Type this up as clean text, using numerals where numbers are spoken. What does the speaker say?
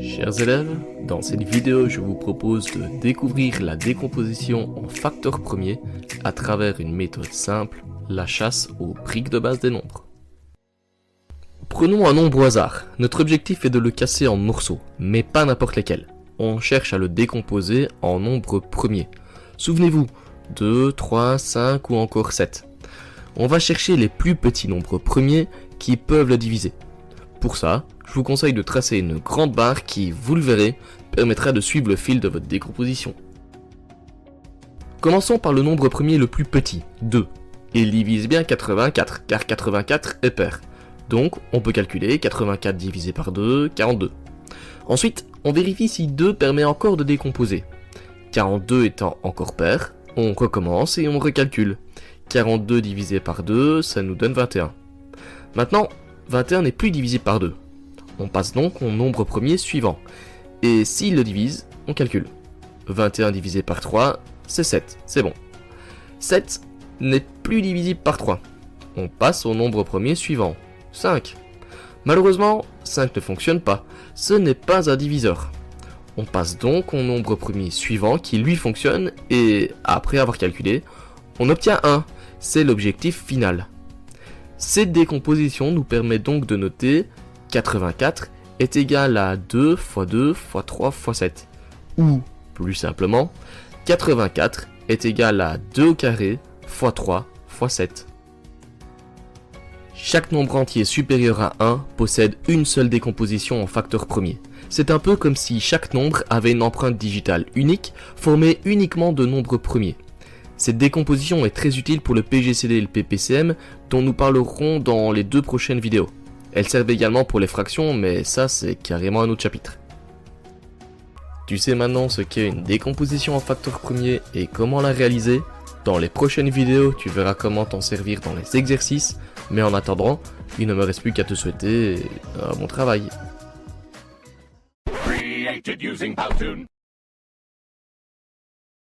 Chers élèves, dans cette vidéo, je vous propose de découvrir la décomposition en facteurs premiers à travers une méthode simple, la chasse aux briques de base des nombres. Prenons un nombre au hasard. Notre objectif est de le casser en morceaux, mais pas n'importe lesquels. On cherche à le décomposer en nombres premiers. Souvenez-vous, 2, 3, 5 ou encore 7. On va chercher les plus petits nombres premiers qui peuvent le diviser. Pour ça, je vous conseille de tracer une grande barre qui, vous le verrez, permettra de suivre le fil de votre décomposition. Commençons par le nombre premier le plus petit, 2. Il divise bien 84, car 84 est pair. Donc, on peut calculer 84 divisé par 2, 42. Ensuite, on vérifie si 2 permet encore de décomposer. 42 étant encore pair, on recommence et on recalcule. 42 divisé par 2, ça nous donne 21. Maintenant, 21 n'est plus divisé par 2. On passe donc au nombre premier suivant. Et s'il le divise, on calcule. 21 divisé par 3, c'est 7, c'est bon. 7 n'est plus divisible par 3. On passe au nombre premier suivant. 5. Malheureusement, 5 ne fonctionne pas. Ce n'est pas un diviseur. On passe donc au nombre premier suivant qui lui fonctionne et, après avoir calculé, on obtient 1. C'est l'objectif final. Cette décomposition nous permet donc de noter 84 est égal à 2 x 2 x 3 x 7. Ou, plus simplement, 84 est égal à 2 au carré x 3 x 7. Chaque nombre entier supérieur à 1 possède une seule décomposition en facteur premier. C'est un peu comme si chaque nombre avait une empreinte digitale unique, formée uniquement de nombres premiers. Cette décomposition est très utile pour le PGCD et le PPCM, dont nous parlerons dans les 2 prochaines vidéos. Elles servent également pour les fractions, mais ça c'est carrément un autre chapitre. Tu sais maintenant ce qu'est une décomposition en facteur premier et comment la réaliser. Dans les prochaines vidéos, tu verras comment t'en servir dans les exercices, mais en attendant, il ne me reste plus qu'à te souhaiter un bon travail. Created using Powtoon.